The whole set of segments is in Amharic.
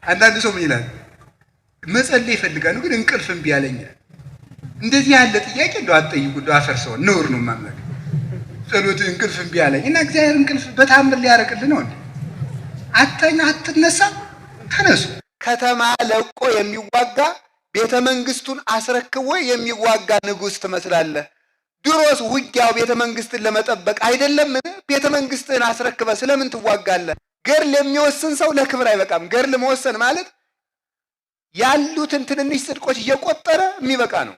አንዳንድ ሰው ምን ይላል? መጸለይ ይፈልጋሉ ግን እንቅልፍ እምቢ አለኝ። እንደዚህ ያለ ጥያቄ እንደው አትጠይቁ፣ እንደው አፈርሰው ነውር ነው ማምለክ። ጸሎት እንቅልፍ እምቢ አለኝ እና እግዚአብሔር እንቅልፍ በታምር ሊያረቅልን ነው እንዴ? አተኛ አትነሳ፣ ተነሱ። ከተማ ለቆ የሚዋጋ ቤተ መንግስቱን አስረክቦ የሚዋጋ ንጉስ ትመስላለህ። ድሮስ ውጊያው ቤተ መንግስትን ለመጠበቅ አይደለም? ቤተ መንግስትን አስረክበ ስለምን ትዋጋለህ? ገድል የሚወስን ሰው ለክብር አይበቃም። ገድል መወሰን ማለት ያሉትን ትንንሽ ጽድቆች እየቆጠረ የሚበቃ ነው።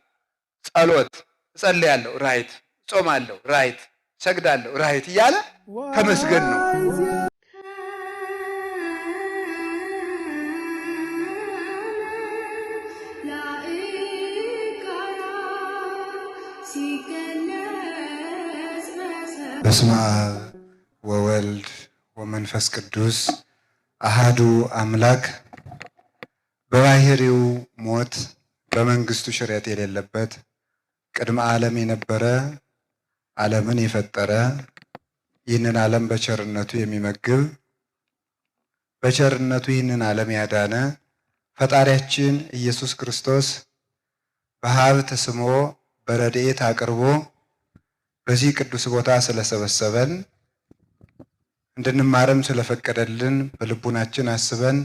ጸሎት እጸልያለሁ፣ ራይት፣ ጾማለሁ፣ ራይት፣ ሰግዳለሁ፣ ራይት እያለ ተመስገን ነው። በስመ አብ ወወልድ ወመንፈስ ቅዱስ አሃዱ አምላክ። በባህሪው ሞት በመንግስቱ ሽረት የሌለበት ቅድመ ዓለም የነበረ ዓለምን የፈጠረ ይህንን ዓለም በቸርነቱ የሚመግብ በቸርነቱ ይህንን ዓለም ያዳነ ፈጣሪያችን ኢየሱስ ክርስቶስ በሀብት ስሞ በረድኤት አቅርቦ በዚህ ቅዱስ ቦታ ስለሰበሰበን እንድንማርም ስለፈቀደልን በልቡናችን አስበን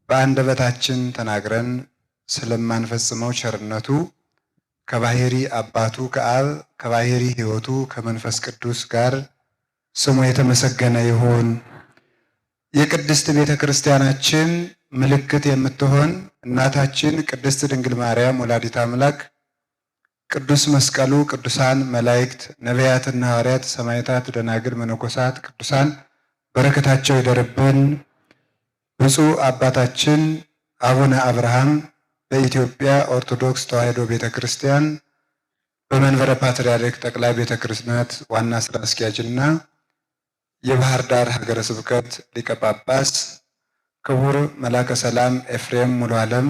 በአንደበታችን ተናግረን ስለማንፈጽመው ቸርነቱ ከባህሪ አባቱ ከአብ ከባህሪ ሕይወቱ ከመንፈስ ቅዱስ ጋር ስሙ የተመሰገነ ይሁን። የቅድስት ቤተ ክርስቲያናችን ምልክት የምትሆን እናታችን ቅድስት ድንግል ማርያም ወላዲተ አምላክ ቅዱስ መስቀሉ፣ ቅዱሳን መላእክት፣ ነቢያትና ሐዋርያት፣ ሰማዕታት፣ ደናግል፣ መነኮሳት፣ ቅዱሳን በረከታቸው ይደርብን። ብፁዕ አባታችን አቡነ አብርሃም በኢትዮጵያ ኦርቶዶክስ ተዋሕዶ ቤተ ክርስቲያን በመንበረ ፓትርያርክ ጠቅላይ ቤተ ክህነት ዋና ስራ አስኪያጅና የባህር ዳር ሀገረ ስብከት ሊቀ ጳጳስ፣ ክቡር መላከ ሰላም ኤፍሬም ሙሉ ዓለም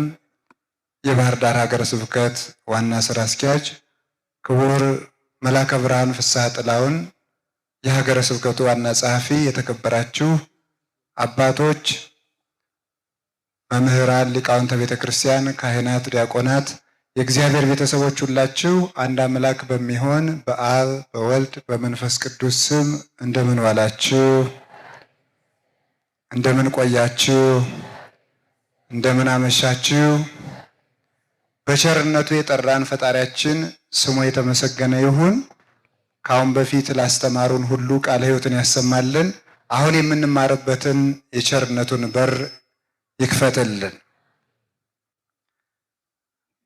የባህር ዳር ሀገረ ስብከት ዋና ስራ አስኪያጅ፣ ክቡር መላከ ብርሃን ፍስሐ ጥላውን የሀገረ ስብከቱ ዋና ጸሐፊ፣ የተከበራችሁ አባቶች፣ መምህራን፣ ሊቃውንተ ቤተ ክርስቲያን፣ ካህናት፣ ዲያቆናት፣ የእግዚአብሔር ቤተሰቦች ሁላችሁ አንድ አምላክ በሚሆን በአብ በወልድ በመንፈስ ቅዱስ ስም እንደምን ዋላችሁ? እንደምን ቆያችሁ? እንደምን አመሻችሁ? በቸርነቱ የጠራን ፈጣሪያችን ስሙ የተመሰገነ ይሁን። ከአሁን በፊት ላስተማሩን ሁሉ ቃለ ሕይወትን ያሰማልን። አሁን የምንማርበትን የቸርነቱን በር ይክፈትልን።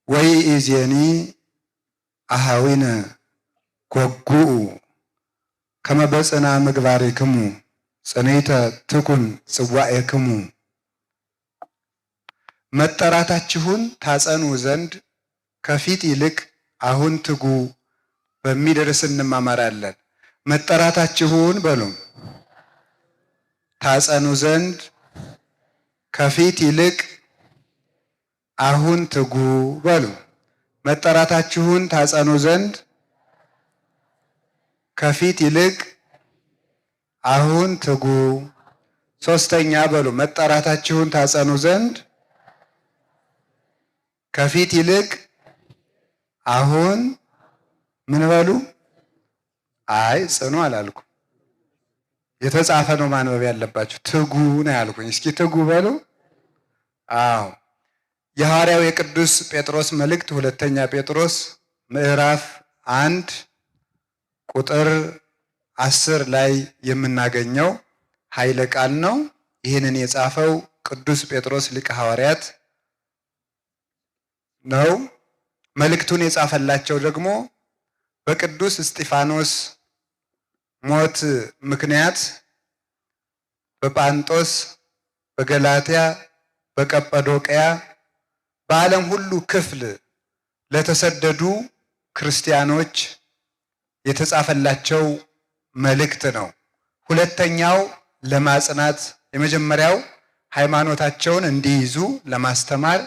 ወኢዜኒ አሃዊነ ጐጉኡ ከመ በጽና ምግባሬክሙ ጽኔተ ትኩን ጽዋዔክሙ። መጠራታችሁን ታጸኑ ዘንድ ከፊት ይልቅ አሁን ትጉ በሚደርስ እንማማራለን። መጠራታችሁን በሉ ታጸኑ ዘንድ ከፊት ይልቅ አሁን ትጉ በሉ። መጠራታችሁን ታጸኑ ዘንድ ከፊት ይልቅ አሁን ትጉ። ሶስተኛ በሉ መጠራታችሁን ታጸኑ ዘንድ ከፊት ይልቅ አሁን ምን በሉ? አይ ጽኑ አላልኩም። የተጻፈ ነው ማንበብ ያለባችሁ። ትጉ ነው ያልኩኝ። እስኪ ትጉ በሉ። አዎ የሐዋርያው የቅዱስ ጴጥሮስ መልእክት ሁለተኛ ጴጥሮስ ምዕራፍ 1 ቁጥር 10 ላይ የምናገኘው ኃይለ ቃል ነው። ይህንን የጻፈው ቅዱስ ጴጥሮስ ሊቀ ሐዋርያት ነው። መልእክቱን የጻፈላቸው ደግሞ በቅዱስ እስጢፋኖስ ሞት ምክንያት በጳንጦስ፣ በገላትያ፣ በቀጰዶቅያ በዓለም ሁሉ ክፍል ለተሰደዱ ክርስቲያኖች የተጻፈላቸው መልእክት ነው። ሁለተኛው ለማጽናት፣ የመጀመሪያው ሃይማኖታቸውን እንዲይዙ ለማስተማር፣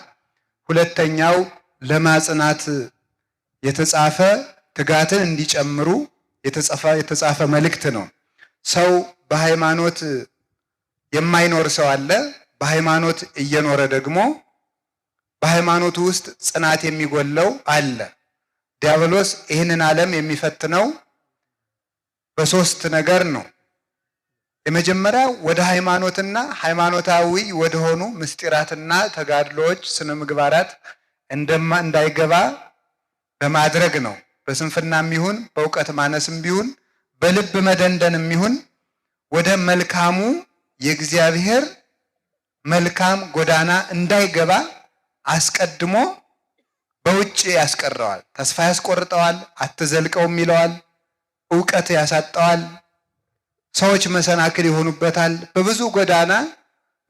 ሁለተኛው ለማጽናት የተጻፈ ትጋትን እንዲጨምሩ የተጻፈ መልእክት ነው። ሰው በሃይማኖት የማይኖር ሰው አለ፣ በሃይማኖት እየኖረ ደግሞ በሃይማኖቱ ውስጥ ጽናት የሚጎለው አለ። ዲያብሎስ ይህንን ዓለም የሚፈትነው በሶስት ነገር ነው። የመጀመሪያው ወደ ሃይማኖትና ሃይማኖታዊ ወደሆኑ ምስጢራትና ተጋድሎዎች ስነ ምግባራት እንዳይገባ በማድረግ ነው። በስንፍናም ይሁን በእውቀት ማነስም ቢሆን በልብ መደንደንም ይሁን ወደ መልካሙ የእግዚአብሔር መልካም ጎዳና እንዳይገባ አስቀድሞ በውጭ ያስቀረዋል። ተስፋ ያስቆርጠዋል፣ አትዘልቀውም ይለዋል፣ እውቀት ያሳጠዋል፣ ሰዎች መሰናክል ይሆኑበታል። በብዙ ጎዳና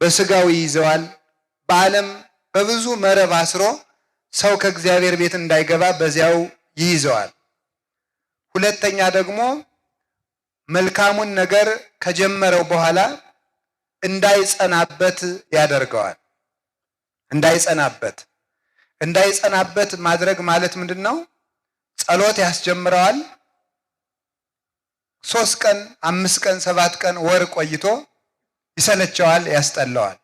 በስጋው ይይዘዋል። በዓለም በብዙ መረብ አስሮ ሰው ከእግዚአብሔር ቤት እንዳይገባ በዚያው ይይዘዋል። ሁለተኛ ደግሞ መልካሙን ነገር ከጀመረው በኋላ እንዳይጸናበት ያደርገዋል። እንዳይጸናበት ማድረግ ማለት ምንድነው? ጸሎት ያስጀምረዋል። 3 ቀን 5 ቀን 7 ቀን ወር ቆይቶ ይሰለቸዋል፣ ያስጠላዋል።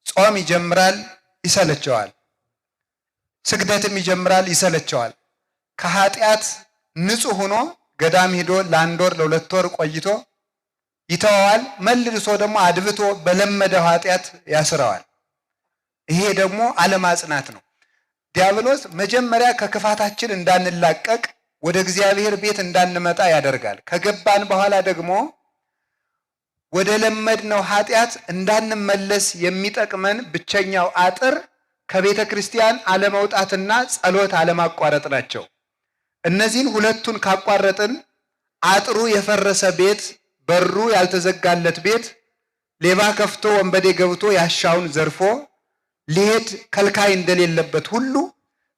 ጾም ይጀምራል፣ ይሰለቸዋል። ስግደትም ይጀምራል፣ ይሰለቸዋል። ከኃጢአት ንጹህ ሆኖ ገዳም ሄዶ ለ1 ወር ለ2 ወር ቆይቶ ይተዋዋል። መልሶ ደግሞ አድብቶ በለመደው ኃጢአት ያስረዋል። ይሄ ደግሞ አለማጽናት ነው። ዲያብሎስ መጀመሪያ ከክፋታችን እንዳንላቀቅ ወደ እግዚአብሔር ቤት እንዳንመጣ ያደርጋል። ከገባን በኋላ ደግሞ ወደ ለመድነው ኃጢአት እንዳንመለስ የሚጠቅመን ብቸኛው አጥር ከቤተ ክርስቲያን አለመውጣትና ጸሎት አለማቋረጥ ናቸው። እነዚህን ሁለቱን ካቋረጥን አጥሩ የፈረሰ ቤት፣ በሩ ያልተዘጋለት ቤት ሌባ ከፍቶ ወንበዴ ገብቶ ያሻውን ዘርፎ ሊሄድ ከልካይ እንደሌለበት ሁሉ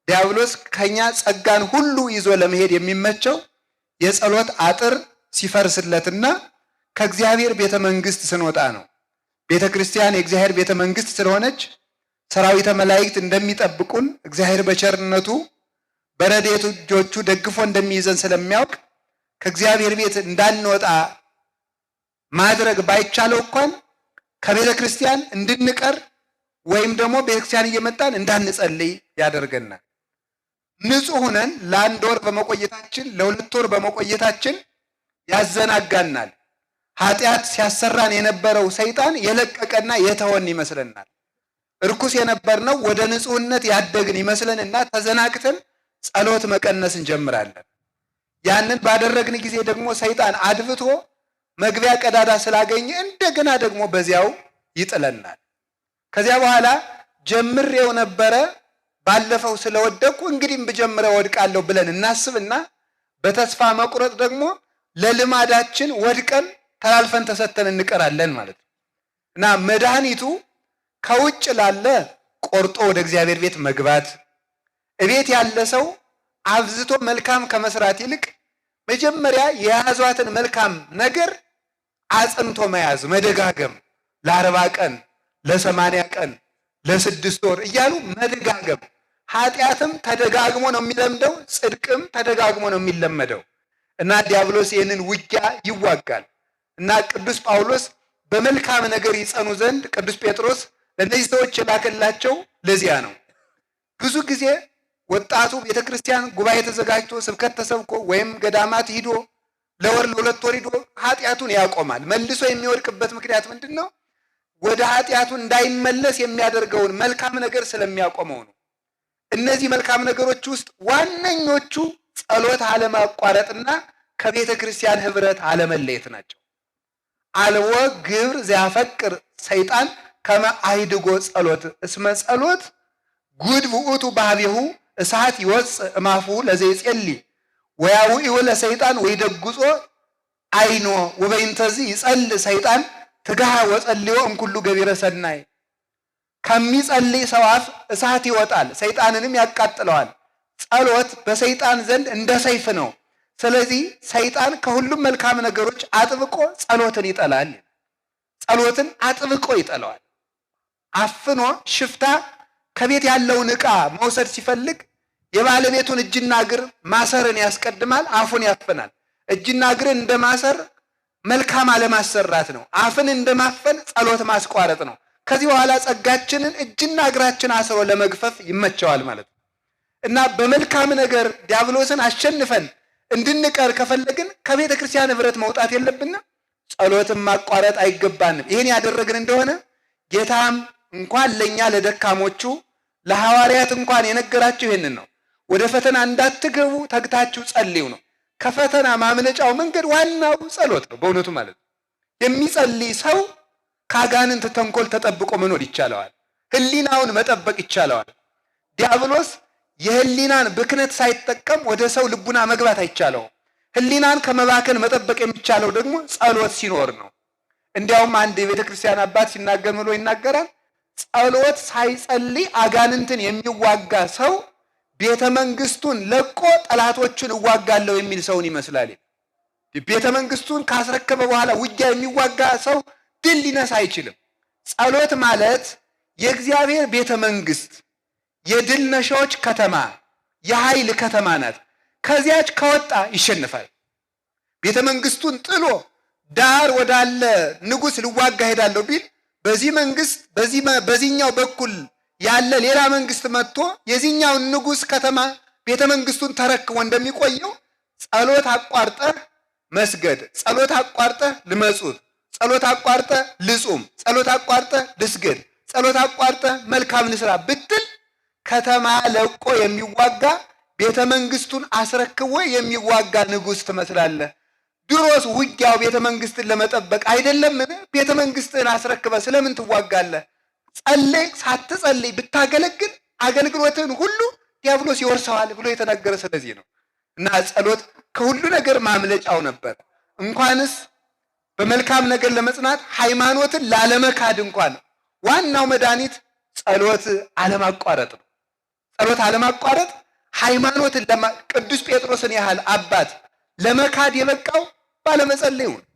ዲያብሎስ ከኛ ጸጋን ሁሉ ይዞ ለመሄድ የሚመቸው የጸሎት አጥር ሲፈርስለትና ከእግዚአብሔር ቤተ መንግስት ስንወጣ ነው። ቤተ ክርስቲያን የእግዚአብሔር ቤተ መንግስት ስለሆነች ሰራዊተ መላእክት እንደሚጠብቁን እግዚአብሔር በቸርነቱ በረድኤቱ እጆቹ ደግፎ እንደሚይዘን ስለሚያውቅ ከእግዚአብሔር ቤት እንዳንወጣ ማድረግ ባይቻለው እንኳን ከቤተ ክርስቲያን እንድንቀር ወይም ደግሞ ቤተ ክርስቲያን እየመጣን እንዳንጸልይ ያደርገናል። ንጹህ ሆነን ለ1 ወር በመቆየታችን ለ2 ወር በመቆየታችን ያዘናጋናል። ኃጢአት ሲያሰራን የነበረው ሰይጣን የለቀቀና የተወን ይመስለናል። እርኩስ የነበርነው ወደ ንጹህነት ያደግን ይመስለንና ተዘናግተን ጸሎት መቀነስ እንጀምራለን። ያንን ባደረግን ጊዜ ደግሞ ሰይጣን አድብቶ መግቢያ ቀዳዳ ስላገኘ እንደገና ደግሞ በዚያው ይጥለናል። ከዚያ በኋላ ጀምሬው ነበረ ባለፈው ስለወደቅኩ እንግዲህም ብጀምረው ወድቃለሁ ብለን እናስብና በተስፋ መቁረጥ ደግሞ ለልማዳችን ወድቀን ተላልፈን ተሰተን እንቀራለን ማለት ነው። እና መድኃኒቱ ከውጭ ላለ ቆርጦ ወደ እግዚአብሔር ቤት መግባት፣ እቤት ያለ ሰው አብዝቶ መልካም ከመስራት ይልቅ መጀመሪያ የያዟትን መልካም ነገር አጽንቶ መያዝ፣ መደጋገም ለ40 ቀን ለ80 ቀን ለ6 ወር እያሉ መደጋገም። ኃጢአትም ተደጋግሞ ነው የሚለምደው፣ ጽድቅም ተደጋግሞ ነው የሚለመደው። እና ዲያብሎስ ይህንን ውጊያ ይዋጋል። እና ቅዱስ ጳውሎስ በመልካም ነገር ይጸኑ ዘንድ ቅዱስ ጴጥሮስ ለእነዚህ ሰዎች የላከላቸው ለዚያ ነው። ብዙ ጊዜ ወጣቱ ቤተክርስቲያን ጉባኤ ተዘጋጅቶ ስብከት ተሰብኮ ወይም ገዳማት ሂዶ ለወር ለ2 ወር ሂዶ ኃጢአቱን ያቆማል። መልሶ የሚወድቅበት ምክንያት ምንድን ነው? ወደ ኃጢአቱ እንዳይመለስ የሚያደርገውን መልካም ነገር ስለሚያቆመው ነው። እነዚህ መልካም ነገሮች ውስጥ ዋነኞቹ ጸሎት አለማቋረጥና ከቤተ ክርስቲያን ህብረት አለመለየት ናቸው። አልወ ግብር ዘያፈቅር ሰይጣን ከመ አይድጎ ጸሎት እስመ ጸሎት ጉድ ውእቱ ባህቤሁ እሳት ይወፅእ እማፉ ለዘይጼሊ ወያውኢሁ ለሰይጣን ወይደጉጾ አይኖ ወበይንተዚ ይጸልይ ሰይጣን ትጋሃ ወጸልዮ እምኩሉ ገቢረ ሰናይ። ከሚጸልይ ሰው አፍ እሳት ይወጣል፣ ሰይጣንንም ያቃጥለዋል። ጸሎት በሰይጣን ዘንድ እንደ ሰይፍ ነው። ስለዚህ ሰይጣን ከሁሉም መልካም ነገሮች አጥብቆ ጸሎትን ይጠላል። ጸሎትን አጥብቆ ይጠላዋል። አፍኖ ሽፍታ ከቤት ያለውን ዕቃ መውሰድ ሲፈልግ የባለቤቱን እጅና እግር ማሰርን ያስቀድማል፣ አፉን ያፍናል። እጅና እግርን እንደማሰር መልካም አለማሰራት ነው። አፍን እንደማፈን ጸሎት ማስቋረጥ ነው። ከዚህ በኋላ ጸጋችንን እጅና እግራችን አስሮ ለመግፈፍ ይመቸዋል ማለት ነው። እና በመልካም ነገር ዲያብሎስን አሸንፈን እንድንቀር ከፈለግን ከቤተ ክርስቲያን ኅብረት መውጣት የለብንም። ጸሎትን ማቋረጥ አይገባንም። ይህን ያደረግን እንደሆነ ጌታም እንኳን ለእኛ ለደካሞቹ ለሐዋርያት እንኳን የነገራቸው ይህንን ነው። ወደ ፈተና እንዳትገቡ ተግታችሁ ጸልዩ ነው። ከፈተና ማምለጫው መንገድ ዋናው ጸሎት ነው በእውነቱ ማለት ነው። የሚጸልይ ሰው ከአጋንንት ተንኮል ተጠብቆ መኖር ይቻለዋል። ሕሊናውን መጠበቅ ይቻለዋል። ዲያብሎስ የሕሊናን ብክነት ሳይጠቀም ወደ ሰው ልቡና መግባት አይቻለውም። ሕሊናን ከመባከን መጠበቅ የሚቻለው ደግሞ ጸሎት ሲኖር ነው። እንዲያውም አንድ የቤተ ክርስቲያን አባት ሲናገር ብሎ ይናገራል። ጸሎት ሳይጸልይ አጋንንትን የሚዋጋ ሰው ቤተ መንግስቱን ለቆ ጠላቶቹን እዋጋለሁ የሚል ሰውን ይመስላል። ቤተ መንግስቱን ካስረከበ በኋላ ውጊያ የሚዋጋ ሰው ድል ሊነሳ አይችልም። ጸሎት ማለት የእግዚአብሔር ቤተ መንግስት የድል ነሻዎች ከተማ፣ የኃይል ከተማ ናት። ከዚያች ከወጣ ይሸንፋል። ቤተ መንግስቱን ጥሎ ዳር ወዳለ ንጉሥ ልዋጋ ሄዳለሁ ቢል በዚህ መንግስት በዚህኛው በኩል ያለ ሌላ መንግስት መጥቶ የዚህኛውን ንጉሥ ከተማ ቤተ መንግስቱን ተረክቦ እንደሚቆየው ጸሎት አቋርጠህ መስገድ፣ ጸሎት አቋርጠህ ልመጹት፣ ጸሎት አቋርጠህ ልጹም፣ ጸሎት አቋርጠህ ልስገድ፣ ጸሎት አቋርጠህ መልካም ልስራ ብትል ከተማ ለቆ የሚዋጋ ቤተ መንግስቱን አስረክቦ የሚዋጋ ንጉሥ ትመስላለህ። ድሮስ ውጊያው ቤተ መንግስትን ለመጠበቅ አይደለምን? ቤተ መንግስትን አስረክበ ስለምን ትዋጋለህ? ጸልይ፣ ሳትጸልይ ብታገለግል አገልግሎትን ሁሉ ዲያብሎስ ይወርሰዋል ብሎ የተናገረ ስለዚህ ነው። እና ጸሎት ከሁሉ ነገር ማምለጫው ነበር። እንኳንስ በመልካም ነገር ለመጽናት ሃይማኖትን ላለመካድ እንኳን ዋናው መድኃኒት ጸሎት አለማቋረጥ ነው። ጸሎት አለማቋረጥ ሃይማኖትን ቅዱስ ጴጥሮስን ያህል አባት ለመካድ የበቃው ባለመጸለዩ ነው።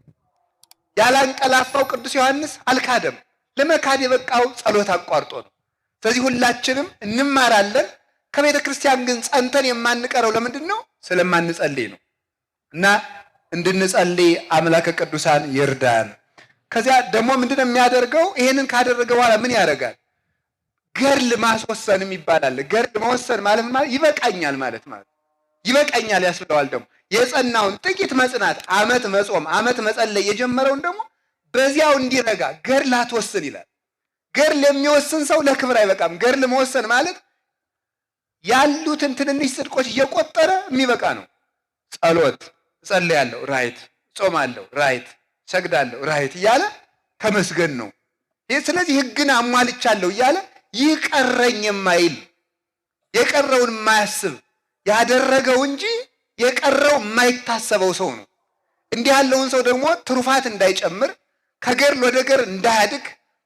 ያላንቀላፋው ቅዱስ ዮሐንስ አልካደም። ለመካድ የበቃው ጸሎት አቋርጦ ነው። ስለዚህ ሁላችንም እንማራለን። ከቤተ ክርስቲያን ግን ጸንተን የማንቀረው ለምንድን ነው? ስለማንጸልይ ነው። እና እንድንጸልይ አምላከ ቅዱሳን ይርዳን። ከዚያ ደግሞ ምንድን ነው የሚያደርገው? ይሄንን ካደረገ በኋላ ምን ያደርጋል? ገድል ማስወሰንም ይባላል። ገድል መወሰን ማለት ይበቃኛል ማለት ይበቃኛል ያስብለዋል። ደግሞ የጸናውን ጥቂት መጽናት፣ ዓመት መጾም፣ ዓመት መጸለይ የጀመረውን ደግሞ በዚያው እንዲረጋ ገድል አትወስን ይላል። ገድል የሚወስን ሰው ለክብር አይበቃም። ገድል መወሰን ማለት ያሉትን ትንንሽ ጽድቆች እየቆጠረ የሚበቃ ነው። ጸሎት እጸልያለሁ፣ ራይት፣ ጾማለሁ፣ ራይት፣ ሰግዳለሁ፣ ራይት እያለ ተመስገን ነው። ስለዚህ ሕግን አሟልቻለሁ እያለ ይቀረኝ የማይል የቀረውን የማያስብ ያደረገው እንጂ የቀረው የማይታሰበው ሰው ነው። እንዲህ ያለውን ሰው ደግሞ ትሩፋት እንዳይጨምር፣ ከገድል ወደ ገድል እንዳያድግ፣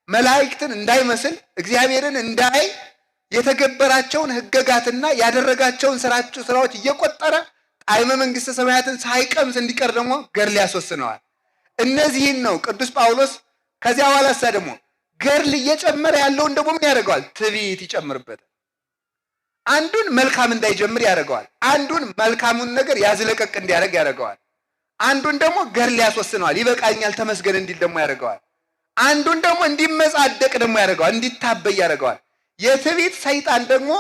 መላእክትን እንዳይመስል፣ እግዚአብሔርን እንዳይ የተገበራቸውን ሕገጋትና ያደረጋቸውን ስራዎች እየቆጠረ ጣዕመ መንግሥተ ሰማያትን ሳይቀምስ እንዲቀር ደግሞ ገድል ያስወስነዋል። እነዚህን ነው ቅዱስ ጳውሎስ ከዚያ በኋላ ደግሞ ገድል እየጨመረ ያለውን ደግሞ ምን ያደርገዋል? ትዕቢት ይጨምርበታል። አንዱን መልካም እንዳይጀምር ያደርገዋል። አንዱን መልካሙን ነገር ያዝለቀቅ እንዲያደርግ ያደርገዋል። አንዱን ደግሞ ገድል ያስወስነዋል። ይበቃኛል ተመስገን እንዲል ደግሞ ያደርገዋል። አንዱን ደግሞ እንዲመጻደቅ ደግሞ ያደርገዋል፣ እንዲታበይ ያደርገዋል። የትዕቢት ሰይጣን ደግሞ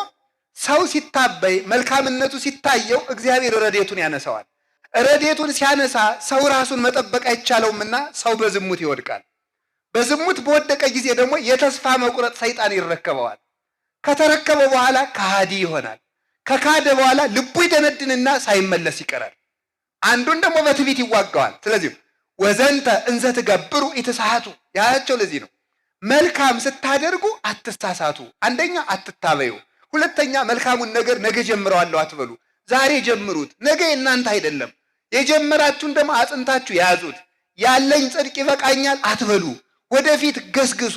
ሰው ሲታበይ መልካምነቱ ሲታየው እግዚአብሔር ረድኤቱን ያነሳዋል። ረድኤቱን ሲያነሳ ሰው ራሱን መጠበቅ አይቻለውምና ሰው በዝሙት ይወድቃል። በዝሙት በወደቀ ጊዜ ደግሞ የተስፋ መቁረጥ ሰይጣን ይረከበዋል። ከተረከበ በኋላ ከሃዲ ይሆናል። ከካደ በኋላ ልቡ ይደነድንና ሳይመለስ ይቀራል። አንዱን ደግሞ በትዕቢት ይዋጋዋል። ስለዚህ ወዘንተ እንዘ ትገብሩ ኢትሳቱ ያላቸው ለዚህ ነው። መልካም ስታደርጉ አትሳሳቱ። አንደኛ አትታበዩ፣ ሁለተኛ መልካሙን ነገር ነገ ጀምረዋለሁ አትበሉ። ዛሬ ጀምሩት፣ ነገ የእናንተ አይደለም። የጀመራችሁን ደግሞ አጽንታችሁ ያዙት። ያለኝ ጽድቅ ይበቃኛል አትበሉ፣ ወደፊት ገስግሱ።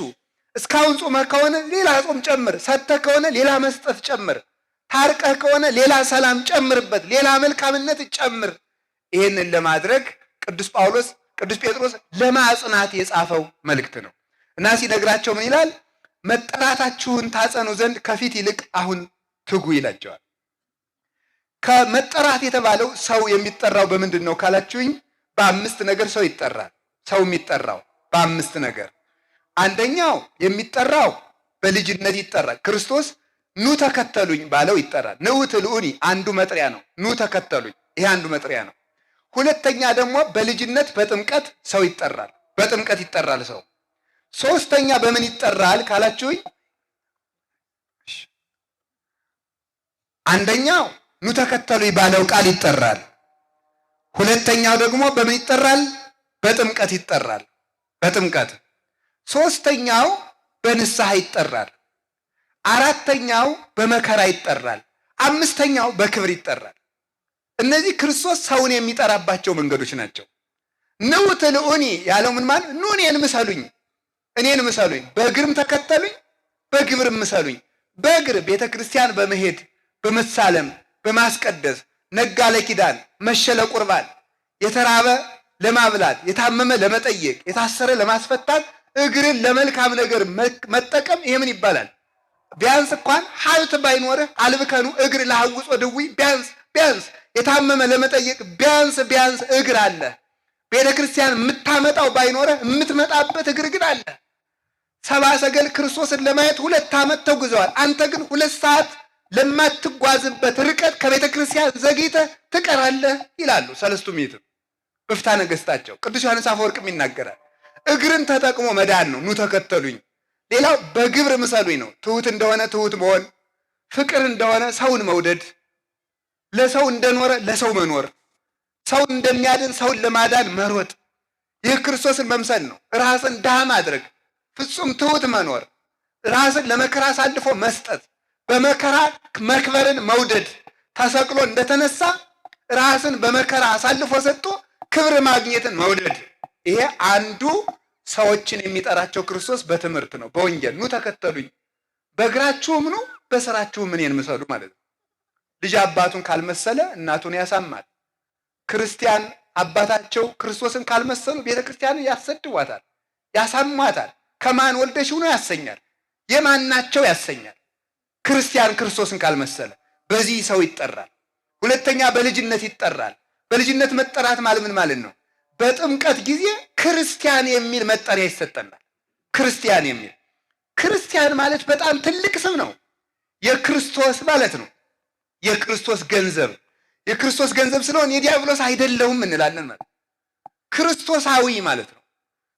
እስካሁን ጾመህ ከሆነ ሌላ ጾም ጨምር፣ ሰጥተህ ከሆነ ሌላ መስጠት ጨምር፣ ታርቀህ ከሆነ ሌላ ሰላም ጨምርበት፣ ሌላ መልካምነት ጨምር። ይህንን ለማድረግ ቅዱስ ጴጥሮስ ለማጽናት የጻፈው መልእክት ነው እና ሲነግራቸው ምን ይላል? መጠራታችሁን ታጸኑ ዘንድ ከፊት ይልቅ አሁን ትጉ ይላቸዋል። ከመጠራት የተባለው ሰው የሚጠራው በምንድን ነው ካላችሁኝ፣ በአምስት ነገር ሰው ይጠራል። ሰው የሚጠራው በአምስት ነገር፣ አንደኛው የሚጠራው በልጅነት ይጠራል። ክርስቶስ ኑ ተከተሉኝ ባለው ይጠራል። ንዑ ትልኡኒ አንዱ መጥሪያ ነው። ኑ ተከተሉኝ ይሄ አንዱ መጥሪያ ነው። ሁለተኛ ደግሞ በልጅነት በጥምቀት ሰው ይጠራል። በጥምቀት ይጠራል ሰው። ሶስተኛ በምን ይጠራል ካላችሁኝ፣ አንደኛው ኑ ተከተሉኝ ባለው ቃል ይጠራል። ሁለተኛው ደግሞ በምን ይጠራል? በጥምቀት ይጠራል። በጥምቀት ሶስተኛው በንስሐ ይጠራል። አራተኛው በመከራ ይጠራል። አምስተኛው በክብር ይጠራል። እነዚህ ክርስቶስ ሰውን የሚጠራባቸው መንገዶች ናቸው። ንዑ ትልኡኒ ያለው ምን ማለት? ኑ እኔን ምሰሉኝ፣ በእግርም ተከተሉኝ፣ በግብርም ምሰሉኝ። በእግር ቤተ ክርስቲያን በመሄድ በመሳለም በማስቀደስ ነጋ ለኪዳን መሸ ለቁርባን የተራበ ለማብላት የታመመ ለመጠየቅ የታሰረ ለማስፈታት እግርን ለመልካም ነገር መጠቀም ይሄ ምን ይባላል? ቢያንስ እንኳን ሀብት ባይኖርህ አልብከኑ እግር ለሐውጾ ድዊ ቢያንስ የታመመ ለመጠየቅ ቢያንስ እግር አለ። ቤተ ክርስቲያን የምታመጣው ባይኖርህ የምትመጣበት እግር ግን አለ። ሰብአ ሰገል ክርስቶስን ለማየት 2 ዓመት ተጉዘዋል። አንተ ግን 2 ሰዓት ለማትጓዝበት ርቀት ከቤተ ክርስቲያን ዘግይተህ ትቀራለህ ይላሉ ሰለስቱ ምዕት በፍትሐ ነገሥታቸው። ቅዱስ ዮሐንስ አፈወርቅም ይናገራል። እግርን ተጠቅሞ መዳን ነው። ኑ ተከተሉኝ። ሌላው በግብር ምሰሉኝ ነው። ትሁት እንደሆነ ትሁት መሆን፣ ፍቅር እንደሆነ ሰውን መውደድ፣ ለሰው እንደኖረ ለሰው መኖር፣ ሰውን እንደሚያድን ሰውን ለማዳን መሮጥ፣ ይህ ክርስቶስን መምሰል ነው። ራስን ድሃ ማድረግ፣ ፍጹም ትሁት መኖር፣ ራስን ለመከራ አሳልፎ መስጠት፣ በመከራ መክበርን መውደድ፣ ተሰቅሎ እንደተነሳ ራስን በመከራ አሳልፎ ሰጥቶ ክብር ማግኘትን መውደድ። ይሄ አንዱ ሰዎችን የሚጠራቸው ክርስቶስ በትምህርት ነው፣ በወንጌል ኑ ተከተሉኝ፣ በእግራችሁም ኑ በስራችሁም እኔን ምሰሉ ማለት ነው። ልጅ አባቱን ካልመሰለ እናቱን ያሳማል። ክርስቲያን አባታቸው ክርስቶስን ካልመሰሉ ቤተ ክርስቲያንን ያሰድዋታል፣ ያሳሟታል። ከማን ወልደሽው ነው ያሰኛል፣ የማናቸው ያሰኛል። ክርስቲያን ክርስቶስን ካልመሰለ በዚህ ሰው ይጠራል። ሁለተኛ በልጅነት ይጠራል። በልጅነት መጠራት ማለት ምን ማለት ነው? በጥምቀት ጊዜ ክርስቲያን የሚል መጠሪያ ይሰጠናል። ክርስቲያን የሚል ክርስቲያን ማለት በጣም ትልቅ ስም ነው። የክርስቶስ ማለት ነው። የክርስቶስ ገንዘብ ስለሆነ የዲያብሎስ አይደለሁም እንላለን ማለት ክርስቶሳዊ ማለት ነው።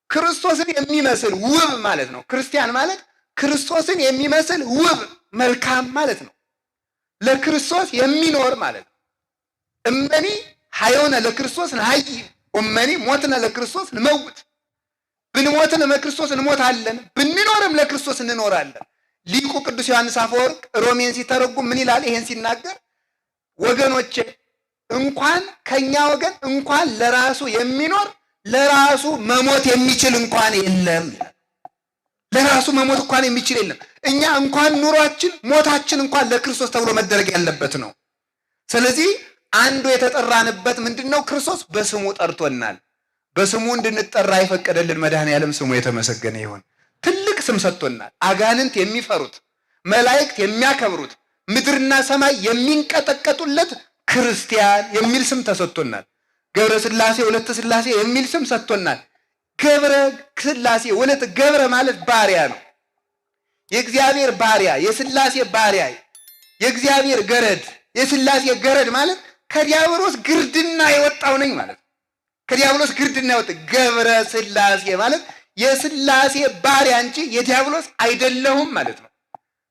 ክርስቶስን የሚመስል ውብ ማለት ነው። ክርስቲያን ማለት ክርስቶስን የሚመስል ውብ መልካም ማለት ነው። ለክርስቶስ የሚኖር ማለት ነው። እመኒ ሀዮነ ለክርስቶስ ንሐይ ወመኒ ሞትነ ለክርስቶስ ንመውት። ብንሞትን ለክርስቶስ እንሞታለን፣ ብንኖርም ለክርስቶስ እንኖራለን። ሊቁ ቅዱስ ዮሐንስ አፈወርቅ ሮሜን ሲተረጉም ምን ይላል? ይሄን ሲናገር ወገኖቼ እንኳን ከኛ ወገን እንኳን ለራሱ የሚኖር ለራሱ መሞት የሚችል እንኳን የለም። ለራሱ መሞት እንኳን የሚችል የለም። እኛ እንኳን ኑሯችን ሞታችን እንኳን ለክርስቶስ ተብሎ መደረግ ያለበት ነው። ስለዚህ አንዱ የተጠራንበት ምንድነው? ክርስቶስ በስሙ ጠርቶናል። በስሙ እንድንጠራ የፈቀደልን መድኃኔዓለም ስሙ የተመሰገነ ይሁን። ትልቅ ስም ሰጥቶናል። አጋንንት የሚፈሩት፣ መላእክት የሚያከብሩት፣ ምድርና ሰማይ የሚንቀጠቀጡለት ክርስቲያን የሚል ስም ተሰጥቶናል። ገብረ ሥላሴ ወለተ ሥላሴ የሚል ስም ሰጥቶናል። ገብረ ሥላሴ ወለተ ገብረ ማለት ባሪያ ነው። የእግዚአብሔር ባሪያ፣ የሥላሴ ባሪያ፣ የእግዚአብሔር ገረድ፣ የሥላሴ ገረድ ማለት ከዲያብሎስ ግርድና የወጣው ነኝ ማለት ነው። ከዲያብሎስ ግርድና የወጣ ገብረ ሥላሴ ማለት የሥላሴ ባሪያ እንጂ የዲያብሎስ አይደለሁም ማለት ነው።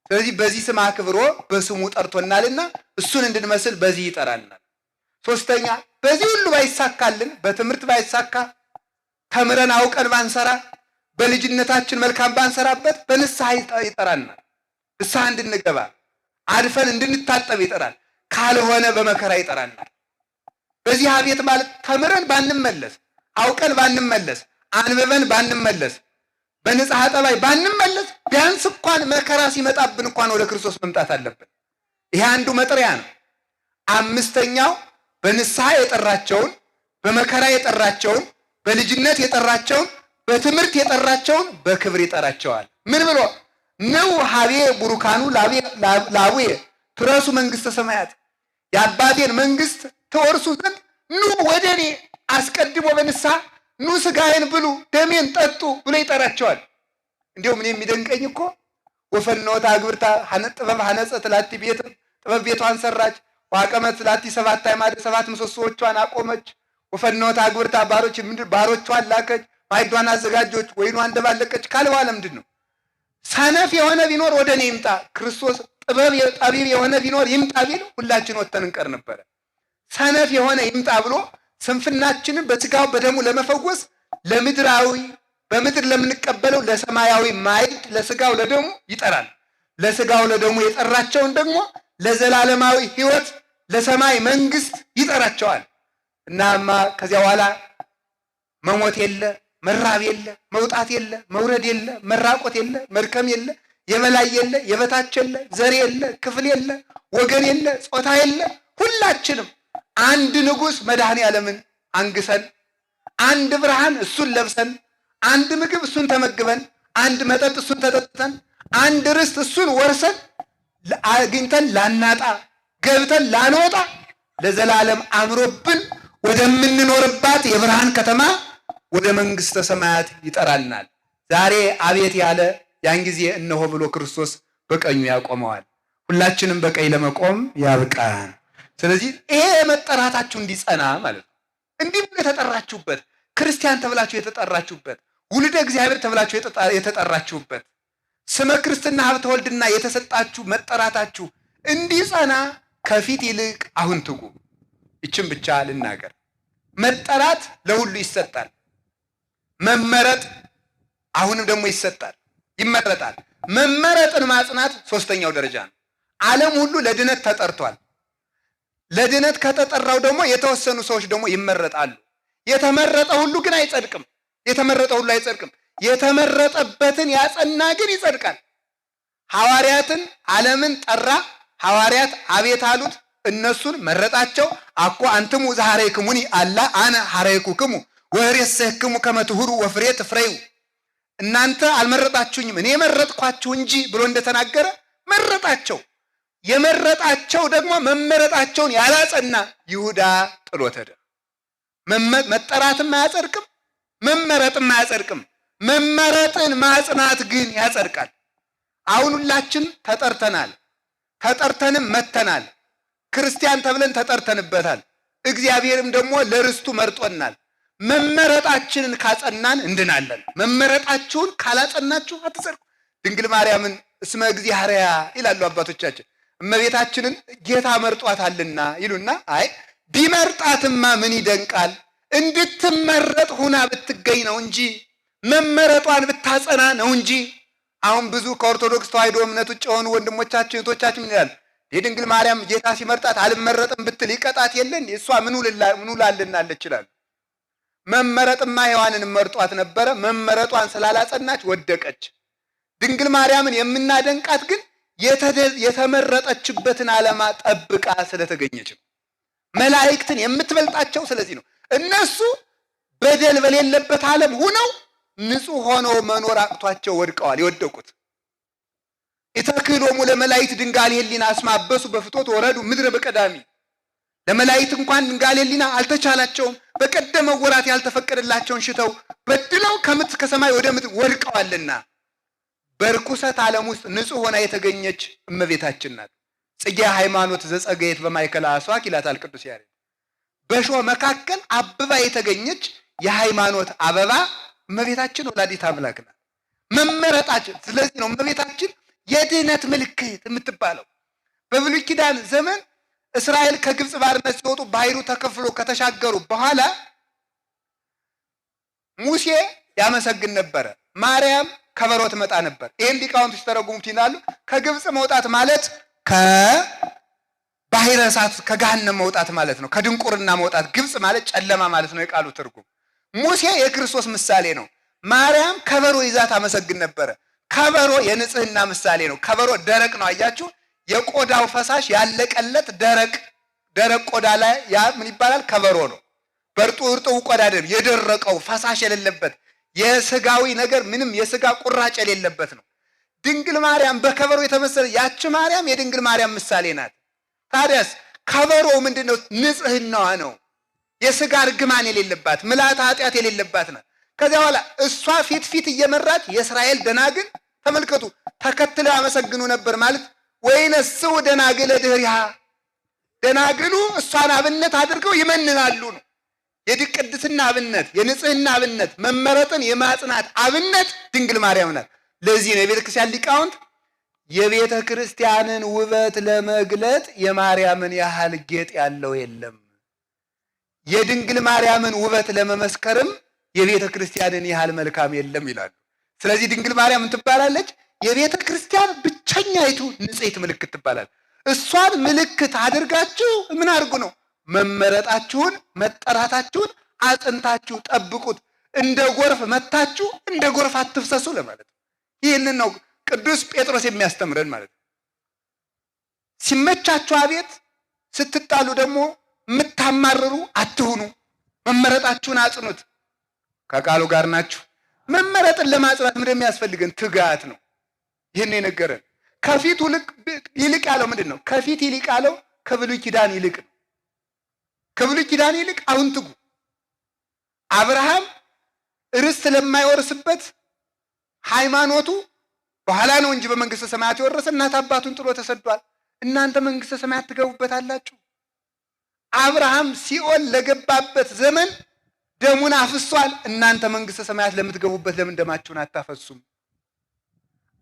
ስለዚህ በዚህ ስም አክብሮ በስሙ ጠርቶናልና እሱን እንድንመስል በዚህ ይጠራናል። ሶስተኛ በዚህ ሁሉ ባይሳካልን፣ በትምህርት ባይሳካ፣ ተምረን አውቀን ባንሰራ፣ በልጅነታችን መልካም ባንሰራበት በንስሐ ይጠራናል። ንስሐ እንድንገባ አድፈን እንድንታጠብ ይጠራል። ካልሆነ በመከራ ይጠራናል። በዚህ አቤት ማለት ተምረን ባንመለስ፣ አውቀን ባንመለስ፣ አንብበን ባንመለስ፣ በንጽሐ ጠባይ ባንመለስ፣ ቢያንስ እንኳን መከራ ሲመጣብን እንኳን ወደ ክርስቶስ መምጣት አለብን። ይሄ አንዱ መጥሪያ ነው። አምስተኛው በንስሐ የጠራቸውን፣ በመከራ የጠራቸውን፣ በልጅነት የጠራቸውን፣ በትምህርት የጠራቸውን በክብር ይጠራቸዋል። ምን ብሎ ነው? ሀቤ ቡሩካኑ ላቡየ ትረሱ መንግስተ ሰማያት፣ የአባቴን መንግስት ተወርሱ ዘንድ ኑ ወደ እኔ። አስቀድሞ በንስሐ ኑ ስጋዬን ብሉ ደሜን ጠጡ ብሎ ይጠራቸዋል። እንዲያው ምን የሚደንቀኝ እኮ ወፈኖታ አግብርታ ጥበብ ሐነጸት ላቲ ቤት ጥበብ ቤቷን ሰራች፣ ዋቀመት ላቲ 7 አዕማደ 7 ምሰሶዎቿን አቆመች። ወፈኖታ አግብርታ ባሮቿን ላከች፣ ማዕዷን አዘጋጆች፣ ወይኗን እንደባለቀች ካለ በኋላ ምንድን ነው? ሰነፍ የሆነ ቢኖር ወደ እኔ ይምጣ። ክርስቶስ ጠቢብ የሆነ ቢኖር ይምጣ ቢል ሁላችን ወጥተን እንቀር ነበረ። ሰነፍ የሆነ ይምጣ ብሎ ስንፍናችንን በስጋው በደሙ ለመፈወስ ለምድራዊ በምድር ለምንቀበለው ለሰማያዊ ማዕድ ለስጋው ለደሙ ይጠራል። ለስጋው ለደሙ የጠራቸውን ደግሞ ለዘላለማዊ ሕይወት ለሰማይ መንግስት ይጠራቸዋል። እናማ ከዚያ በኋላ መሞት የለ፣ መራብ የለ፣ መውጣት የለ፣ መውረድ የለ፣ መራቆት የለ፣ መድከም የለ፣ የበላይ የለ፣ የበታች የለ፣ ዘር የለ፣ ክፍል የለ፣ ወገን የለ፣ ጾታ የለ። ሁላችንም አንድ ንጉሥ መድኃኔ ዓለምን አንግሰን፣ አንድ ብርሃን እሱን ለብሰን፣ አንድ ምግብ እሱን ተመግበን፣ አንድ መጠጥ እሱን ተጠጥተን፣ አንድ ርስት እሱን ወርሰን አግኝተን ላናጣ ገብተን ላንወጣ ለዘላለም አምሮብን ወደምንኖርባት የብርሃን ከተማ ወደ መንግስተ ሰማያት ይጠራልናል። ዛሬ አቤት ያለ ያን ጊዜ እነሆ ብሎ ክርስቶስ በቀኙ ያቆመዋል። ሁላችንም በቀኝ ለመቆም ያብቃን። ስለዚህ ይሄ መጠራታችሁ እንዲጸና ማለት ነው። እንዲህ ብሎ የተጠራችሁበት ክርስቲያን ተብላችሁ የተጠራችሁበት ውልደ እግዚአብሔር ተብላችሁ የተጠራችሁበት ስመ ክርስትና ሀብተ ወልድና የተሰጣችሁ መጠራታችሁ እንዲጸና ከፊት ይልቅ አሁን ትጉ። ይችን ብቻ ልናገር። መጠራት ለሁሉ ይሰጣል። መመረጥ አሁንም ደግሞ ይሰጣል፣ ይመረጣል። መመረጥን ማጽናት ሶስተኛው ደረጃ ነው። ዓለም ሁሉ ለድነት ተጠርቷል። ለድነት ከተጠራው ደግሞ የተወሰኑ ሰዎች ደግሞ ይመረጣሉ። የተመረጠ ሁሉ ግን አይጸድቅም። የተመረጠ ሁሉ አይጸድቅም። የተመረጠበትን ያጸና ግን ይጸድቃል። ሐዋርያትን ዓለምን ጠራ። ሐዋርያት አቤት አሉት፣ እነሱን መረጣቸው። አኮ አንትሙ ዘሐረይክሙኒ አላ አነ ሐረይኩክሙ ወኅሬሰክሙ ከመ ትሁሩ ወፍሬ ትፍሬዩ። እናንተ አልመረጣችሁኝም እኔ መረጥኳችሁ እንጂ ብሎ እንደተናገረ መረጣቸው። የመረጣቸው ደግሞ መመረጣቸውን ያላጸና ይሁዳ ጥሎት ሄደ። መጠራትም አያጸድቅም፣ መመረጥም አያጸድቅም። መመረጥን ማጽናት ግን ያጸድቃል። አሁን ሁላችን ተጠርተናል፣ ተጠርተንም መተናል። ክርስቲያን ተብለን ተጠርተንበታል። እግዚአብሔርም ደግሞ ለርስቱ መርጦናል። መመረጣችንን ካጸናን እንድናለን። መመረጣችሁን ካላጸናችሁ አትጸድቁ። ድንግል ማርያምን እስመ እግዚአርያ ይላሉ አባቶቻችን። እመቤታችንን ጌታ መርጧታልና ይሉና አይ ቢመርጣትማ ምን ይደንቃል? እንድትመረጥ ሁና ብትገኝ ነው እንጂ መመረጧን ብታጸና ነው እንጂ። አሁን ብዙ ከኦርቶዶክስ ተዋሕዶ እምነት ውጭ የሆኑ ወንድሞቻችን እህቶቻችን ምን ይላሉ? የድንግል ማርያም ጌታ ሲመርጣት አልመረጥም ብትል ይቀጣት የለን እሷ ምን ውላልናለች ይላሉ። መመረጥማ ሔዋንን መርጧት ነበረ። መመረጧን ስላላጸናች ወደቀች። ድንግል ማርያምን የምናደንቃት ግን የተመረጠችበትን ዓላማ ጠብቃ ስለተገኘች ነው። መላእክትን የምትበልጣቸው ስለዚህ ነው። እነሱ በደል በሌለበት ዓለም ሁነው ንጹሕ ሆነው መኖር አቅቷቸው ወድቀዋል። የወደቁት ኢተክህሎሙ ለመላእክት ድንጋሌ ሕሊና እስመ አበሱ በፍትወት ወረዱ ምድረ በቀዳሚ። ለመላእክት እንኳን ድንጋሌ ሕሊና አልተቻላቸውም። በቀደመው ወራት ያልተፈቀደላቸውን ሽተው በድለው ከሰማይ ወደ ምድር ወድቀዋልና በርኩሰት ዓለም ውስጥ ንጹሕ ሆና የተገኘች እመቤታችን ናት። ጽጌ ሃይማኖት ዘጸገየት በማእከለ አስዋክ ይላታል ቅዱስ ያሬድ። በእሾህ መካከል አብባ የተገኘች የሃይማኖት አበባ እመቤታችን ወላዲተ አምላክ ናት። መመረጣችን ስለዚህ ነው እመቤታችን የድህነት ምልክት የምትባለው። በብሉይ ኪዳን ዘመን እስራኤል ከግብፅ ባርነት ሲወጡ ባህሩ ተከፍሎ ከተሻገሩ በኋላ ሙሴ ያመሰግን ነበረ፣ ማርያም ከበሮ ትመጣ ነበር። ይሄን ሊቃውንቱ ሲተረጉሙት ይላሉ ከግብፅ መውጣት ማለት ከባህረ እሳት ከገሃነም መውጣት ማለት ነው። ከድንቁርና መውጣት። ግብፅ ማለት ጨለማ ማለት ነው የቃሉ ትርጉም። ሙሴ የክርስቶስ ምሳሌ ነው። ማርያም ከበሮ ይዛ ታመሰግን ነበረ። ከበሮ የንጽህና ምሳሌ ነው። ከበሮ ደረቅ ነው። አያችሁ፣ የቆዳው ፈሳሽ ያለቀለት ደረቅ ቆዳ ላይ ያ ምን ይባላል? ከበሮ ነው። በእርጥቡ ቆዳ አይደለም፣ የደረቀው ፈሳሽ የሌለበት የስጋዊ ነገር ምንም የስጋ ቁራጭ የሌለበት ነው። ድንግል ማርያም በከበሮ የተመሰለ ያች ማርያም የድንግል ማርያም ምሳሌ ናት። ታዲያስ ከበሮ ምንድነው? ንጽህናዋ ነው። የስጋ እርግማን የሌለባት ምልዓተ ኃጢአት የሌለባት ናት። ከዚያ በኋላ እሷ ፊት እየመራች የእስራኤል ደናግል ተመልከቱ ተከትለው ያመሰግኑ ነበር ማለት ወይነስው ደናግል ድህሪሃ ደናግሉ እሷን አብነት አድርገው ይመንናሉ ነው። የቅድስና አብነት፣ የንጽህና አብነት፣ መመረጥን የማጽናት አብነት ድንግል ማርያም ናት። ለዚህ ነው የቤተ ክርስቲያን ሊቃውንት የቤተ ክርስቲያንን ውበት ለመግለጥ የማርያምን ያህል ጌጥ ያለው የለም፣ የድንግል ማርያምን ውበት ለመመስከርም የቤተ ክርስቲያንን ያህል መልካም የለም ይላሉ። ስለዚህ ድንግል ማርያም ትባላለች የቤተ ክርስቲያን ብቸኛይቱ ንጽሕት ምልክት ትባላለች። እሷን ምልክት አድርጋችሁ ምን አድርጉ ነው? መመረጣችሁን መጠራታችሁን አጽንታችሁ ጠብቁት። እንደ ጎርፍ መታችሁ እንደ ጎርፍ አትፍሰሱ ለማለት ነው። ይህንን ነው ቅዱስ ጴጥሮስ የሚያስተምረን ማለት ነው። ሲመቻችሁ አቤት፣ ስትጣሉ ደግሞ የምታማርሩ አትሁኑ። መመረጣችሁን አጽኑት። ከቃሉ ጋር ናችሁ። መመረጥን ለማጽናት ምን የሚያስፈልገን? ትጋት ነው። ይህን የነገረን ከፊት ይልቅ ያለው ምንድን ነው? ከፊት ይልቅ ያለው ከብሉይ ኪዳን ይልቅ ነው። ከብሉይ ኪዳን ይልቅ አሁን ትጉ። አብርሃም ርስት ለማይወርስበት ሃይማኖቱ በኋላ ነው እንጂ በመንግስተ ሰማያት የወረሰ እናት አባቱን ጥሎ ተሰዷል። እናንተ መንግስተ ሰማያት ትገቡበታላችሁ። አብርሃም ሲኦል ለገባበት ዘመን ደሙን አፍሷል። እናንተ መንግስተ ሰማያት ለምትገቡበት ለምን ደማችሁን አታፈሱም?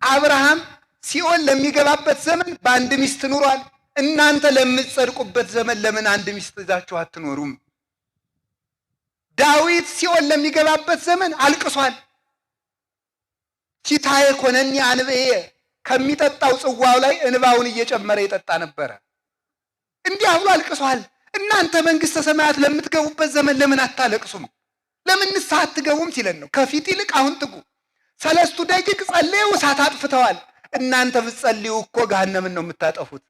አብርሃም ሲኦል ለሚገባበት ዘመን በአንድ ሚስት ኑሯል። እናንተ ለምትጸድቁበት ዘመን ለምን አንድ ሚስት ይዛችሁ አትኖሩም? ዳዊት ሲኦል ለሚገባበት ዘመን አልቅሷል። ሲታየ ኮነኒ አንብኤ ከሚጠጣው ጽዋው ላይ እንባውን እየጨመረ ይጠጣ ነበረ። እንዲህ ብሎ አልቅሷል። እናንተ መንግስተ ሰማያት ለምትገቡበት ዘመን ለምን አታለቅሱም? ለምን ንስሐ አትገቡም ሲለን ነው። ከፊት ይልቅ አሁን ትጉ። 3 ደቂቅ ጸልየው እሳት አጥፍተዋል። እናንተ ብትጸልዩ እኮ ገሃነምን ነው የምታጠፉት።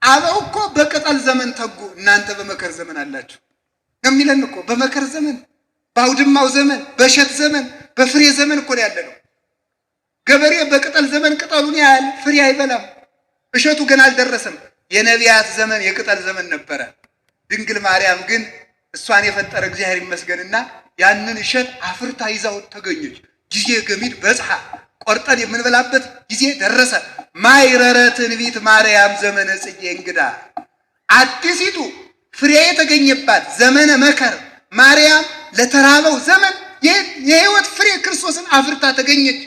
አበው እኮ በቅጠል ዘመን ተጉ፣ እናንተ በመከር ዘመን አላችሁ የሚለን እኮ በመከር ዘመን፣ በአውድማው ዘመን፣ በእሸት ዘመን፣ በፍሬ ዘመን እኮ ያለ ነው። ገበሬ በቅጠል ዘመን ቅጠሉን ያያል፣ ፍሬ አይበላም። እሸቱ ገና አልደረሰም። የነቢያት ዘመን የቅጠል ዘመን ነበረ። ድንግል ማርያም ግን እሷን የፈጠረ እግዚአብሔር ይመስገንና ያንን እሸት አፍርታ ይዛው ተገኘች። ጊዜ ገሚድ በጽሐ ቆርጠን የምንበላበት ጊዜ ደረሰ። ማይረረ ትንቢት ማርያም ዘመነ ጽጌ እንግዳ አዲሲቱ ፍሬ የተገኘባት ዘመነ መከር ማርያም ለተራበው ዘመን የሕይወት ፍሬ ክርስቶስን አፍርታ ተገኘች።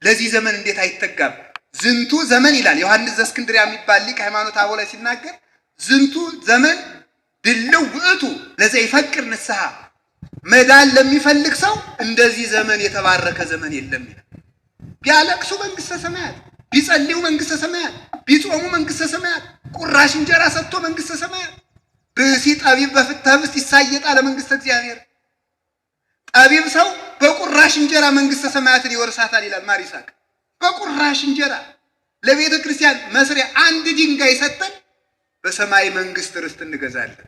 ለዚህ ዘመን እንዴት አይተጋም? ዝንቱ ዘመን ይላል ዮሐንስ ዘእስክንድርያ የሚባል ሊቅ ሃይማኖተ አበው ላይ ሲናገር ዝንቱ ዘመን ድልው ውእቱ ለዘይፈቅር ንስሐ መዳን ለሚፈልግ ሰው እንደዚህ ዘመን የተባረከ ዘመን የለም ይላል። ቢያለቅሱ መንግስተ ሰማያት፣ ቢጸልዩ መንግስተ ሰማያት፣ ቢጾሙ መንግስተ ሰማያት፣ ቁራሽ እንጀራ ሰጥቶ መንግስተ ሰማያት። ብእሲ ጠቢብ በፍትሐ ኅብስት ይሳየጣል ለመንግስተ እግዚአብሔር። ጠቢብ ሰው በቁራሽ እንጀራ መንግስተ ሰማያትን ይወርሳታል ይላል ማር ይስሐቅ። በቁራሽ እንጀራ ለቤተ ክርስቲያን መስሪያ አንድ ድንጋይ ሰጠን በሰማይ መንግስት ርስት እንገዛለን።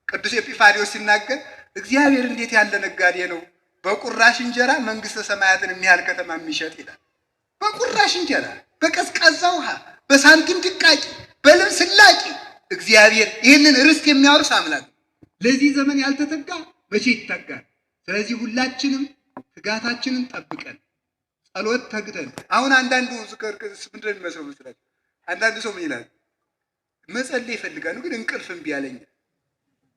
ቅዱስ ኤጲፋንዮስ ሲናገር እግዚአብሔር እንዴት ያለ ነጋዴ ነው፣ በቁራሽ እንጀራ መንግስተ ሰማያትን የሚያህል ከተማ የሚሸጥ ይላል። በቁራሽ እንጀራ፣ በቀዝቃዛ ውሃ፣ በሳንቲም ድቃቂ፣ በልብስ ላቂ እግዚአብሔር ይህንን ርስት የሚያወርስ አምላክ ነው። ለዚህ ዘመን ያልተተጋ መቼ ይተጋል? ስለዚህ ሁላችንም ትጋታችንን ጠብቀን ጸሎት ተግተን አሁን አንዳንዱ ምንድን ነው የሚመስለው አንዳንዱ ሰው ምን ይላል? መጸለይ ይፈልጋሉ ግን እንቅልፍ እምቢ አለኝ።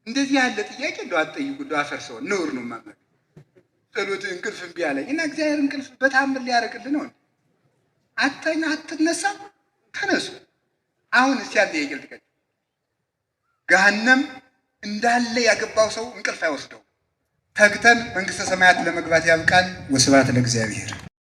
እንደዚህ ያለ ጥያቄ እንደው አትጠይቁ። እንደው አፈርሰው ነውር ነው ማምለክ። ጸሎት እንቅልፍ እምቢ አለኝ እና እግዚአብሔር እንቅልፍ በታምር ሊያደርግልን ነው። አትነሳ ተነሱ። አሁን እስቲ አንድ ጥያቄ ልጥቀኝ። ገሃነም እንዳለ ያገባው ሰው እንቅልፍ አይወስደው። ተግተን መንግስተ ሰማያት ለመግባት ያብቃን። ወስብሐት ለእግዚአብሔር።